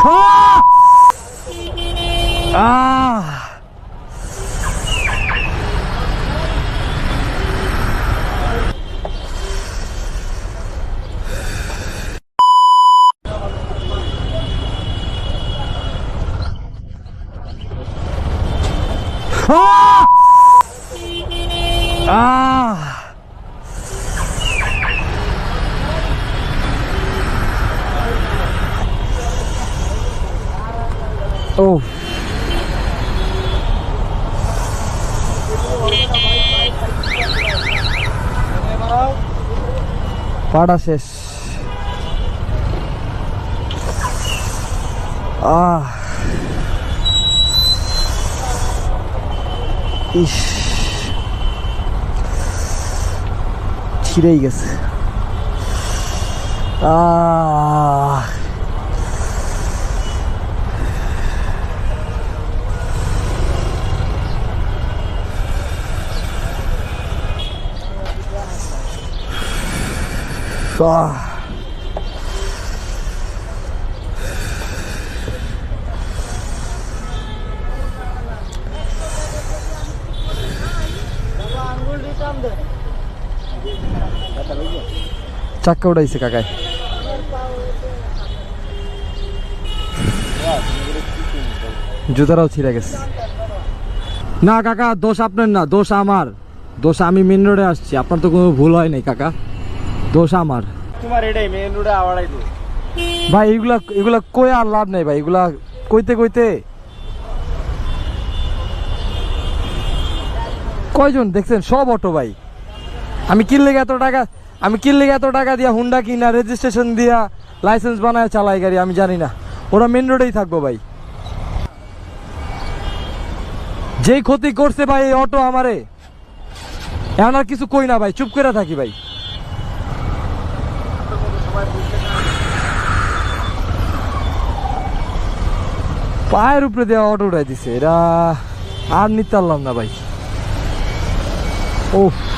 Oh. পাড়া শেষ। ইস, ছিঁড়েই গেছে। চাক্কা উঠাইছে কাকায়। জুতারাও ছিঁড়ে গেছে। না কাকা, দোষ আপনার না, দোষ আমার। দোষ আমি মেন রোডে আসছি, আপনার তো কোনো ভুল হয় নাই কাকা, দোষ আমার। তোমার এটাই মেন রোডে আওয়াড়াই দোষ ভাই। এগুলা কই আর লাভ নেই ভাই, এগুলা কইতে কইতে কয়জন দেখছেন, সব অটো ভাই। আমি কিনলে এত টাকা দিয়া হুন্ডা কিনা, রেজিস্ট্রেশন দিয়া লাইসেন্স বানায় চালাই গাড়ি, আমি জানি না। ওরা মেন রোডেই থাকবো ভাই। যেই ক্ষতি করছে ভাই এই অটো আমারে, এখন আর কিছু কই না ভাই, চুপ করে থাকি ভাই। পায়ের উপরে দেওয়া অটো উঠাই দিছে, এরা আর নিতে পারলাম না ভাই। ওহ।